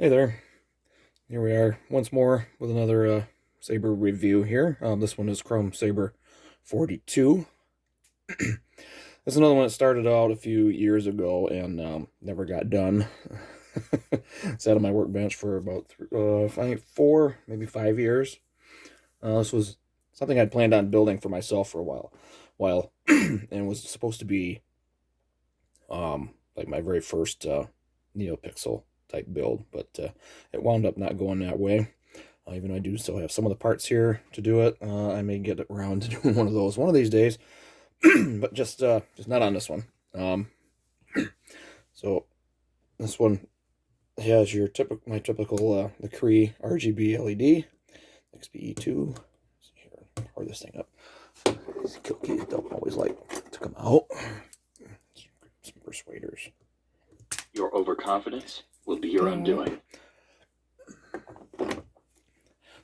Hey there, here we are once more with another Saber review here. This one is Chrome Saber 42. This is another one that started out a few years ago and never got done. Sat on my workbench for about I think 4, maybe 5 years. This was something I'd planned on building for myself for a while, and was supposed to be like my very first NeoPixel type build, but it wound up not going that way. Even though I do still have some of the parts here to do it, I may get around to doing one of those one of these days, but just not on this one. So this one has your my typical the Cree RGB LED XPE2. Let's see here, power this thing up. These kill keys don't always like to come out. Some persuaders. Your overconfidence will be your undoing.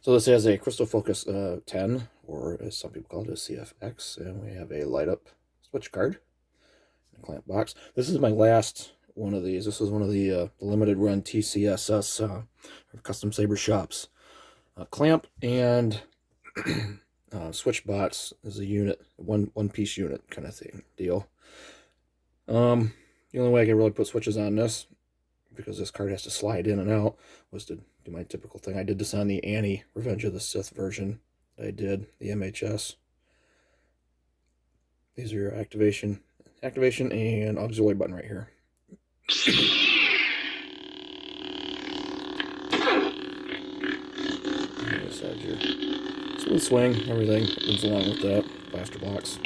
So this has a Crystal Focus 10, or as some people call it, a CFX, and we have a light up switch card, and a clamp box. This is my last one of these. This is one of the limited run TCSS Custom Saber Shops. Clamp and switch box is a unit, one piece unit kind of thing deal. The only way I can really put switches on this, because this card has to slide in and out, was to do my typical thing. I did this on the Annie Revenge of the Sith version. I did the MHS. These are your activation and auxiliary button right here. This has your smooth swing, everything comes along with that. Blaster box.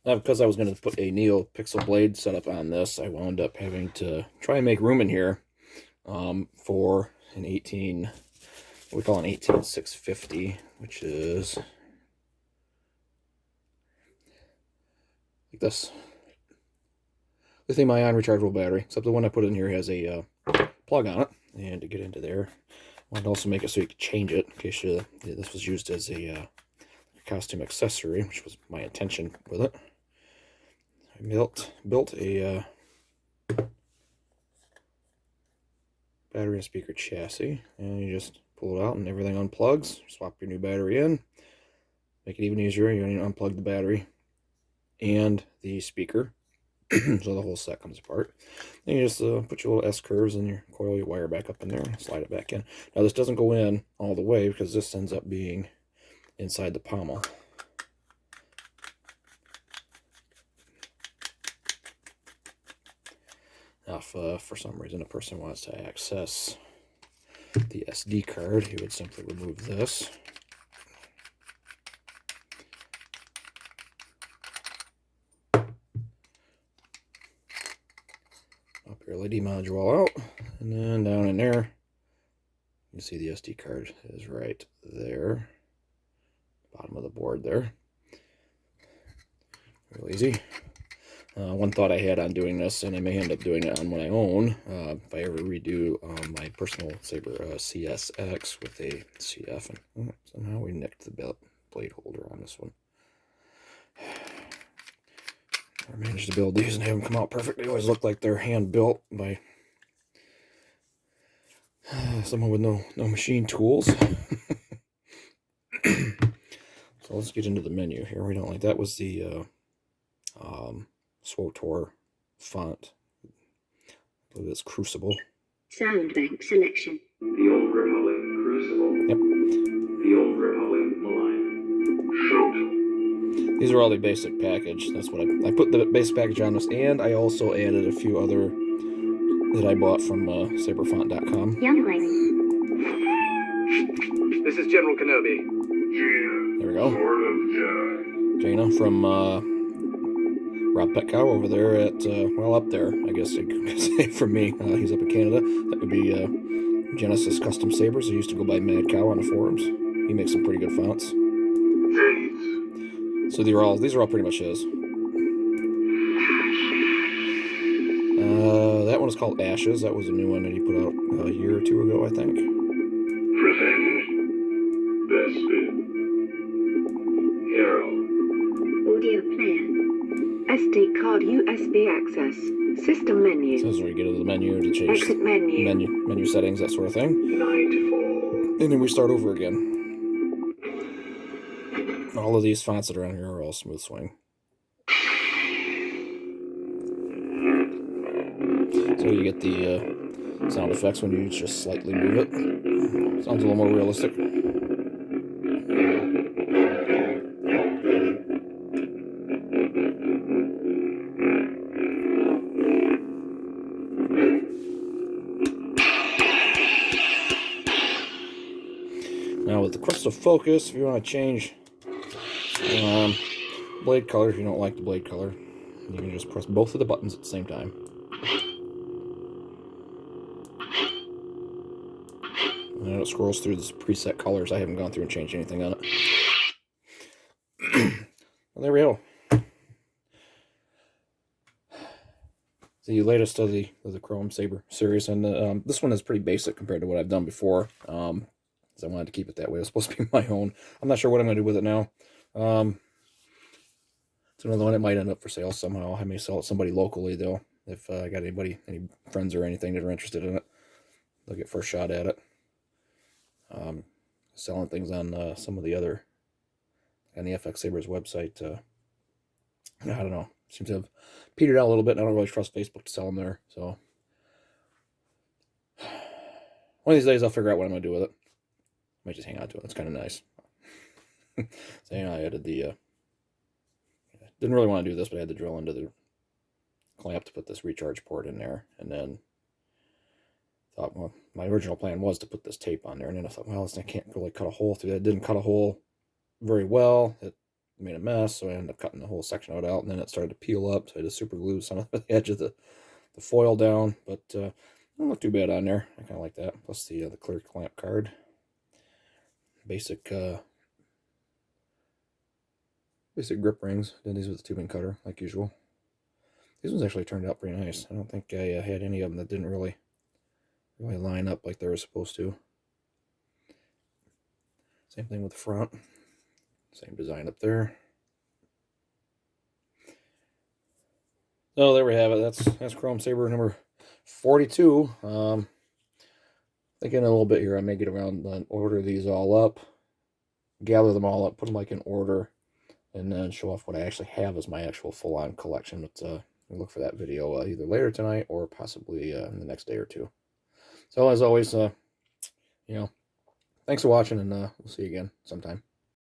Now, because I was going to put a NeoPixel blade setup on this, I wound up having to try and make room in here for an 18, what we call an 18650, which is like this. Lithium-ion rechargeable battery, except the one I put in here has a plug on it, and to get into there, I wanted to also make it so you could change it in case this was used as a costume accessory, which was my intention with it. I built a battery and speaker chassis, and you just pull it out and everything unplugs. Swap your new battery in. Make it even easier. You only unplug the battery and the speaker, so the whole set comes apart. Then you just put your little S curves and your coil your wire back up in there and slide it back in. Now this doesn't go in all the way because this ends up being inside the pommel. Now, if for some reason a person wants to access the SD card, he would simply remove this. Pop your LED module out, and then down in there, you see the SD card is right there, bottom of the board there. Real easy. One thought I had on doing this, and I may end up doing it on my own, if I ever redo my personal Saber CSX with a CF, and somehow we nicked the blade holder on this one. I managed to build these and have them come out perfect. They always look like they're hand built by someone with no machine tools. So let's get into the menu here. We don't like that was the SWTOR font. I believe it's Crucible. Sound bank selection. The Old Republic Crucible. Yep. The Old Republic Malign. Shoot. These are all the basic package. That's what I put the basic package on this, and I also added a few other that I bought from saberfont.com. Young lady. This is General Kenobi. Jaina. There we go. Sword of Jedi. Jaina from Rob Petcow over there at, well, up there, I guess you could say for me. He's up in Canada. That would be Genesis Custom Sabers. He used to go by Mad Cow on the forums. He makes some pretty good fonts. Faith. So these are all pretty much his. That one is called Ashes. That was a new one that he put out a year or two ago, I think. Revenge. Bespin. Hero. Audio player. SD card USB access. System menu. So this is where you get into the menu to change Exit menu. menu settings, that sort of thing. Nightfall. And then we start over again. All of these fonts that are on here are all smooth swing. So you get the sound effects when you just slightly move it. Sounds a little more realistic. Now with the crystal focus, if you want to change blade color, if you don't like the blade color, you can just press both of the buttons at the same time. And it scrolls through the preset colors. I haven't gone through and changed anything on it. Well, there we go. The latest of the Chrome Saber Series, and this one is pretty basic compared to what I've done before. I wanted to keep it that way. It was supposed to be my own. I'm not sure what I'm going to do with it now. It's another one that might end up for sale somehow. I may sell it to somebody locally, though. If I got any friends or anything that are interested in it, they'll get first shot at it. Selling things on some of the other, on the FX Sabers website. I don't know. Seems to have petered out a little bit, and I don't really trust Facebook to sell them there. So one of these days I'll figure out what I'm going to do with it. Might just hang on to it. It's kind of nice. So yeah, I added the didn't really want to do this, but I had to drill into the clamp to put this recharge port in there, and then thought, well, my original plan was to put this tape on there, and then I thought, well, I can't really cut a hole through that. It didn't cut a hole very well. It made a mess, so I ended up cutting the whole section out, and then it started to peel up, so I had to super glue some of the edge of the foil down, but it don't look too bad on there. I kind of like that. Plus the clear clamp card. Basic grip rings. Did these with the tubing cutter, like usual. These ones actually turned out pretty nice. I don't think I had any of them that didn't really line up like they were supposed to. Same thing with the front. Same design up there. So there we have it. That's Chrome Saber number 42. Thinking a little bit here, I may get around and order these all up, gather them all up, put them like in order, and then show off what I actually have as my actual full-on collection. But we'll look for that video either later tonight or possibly in the next day or two. So as always, thanks for watching, and we'll see you again sometime.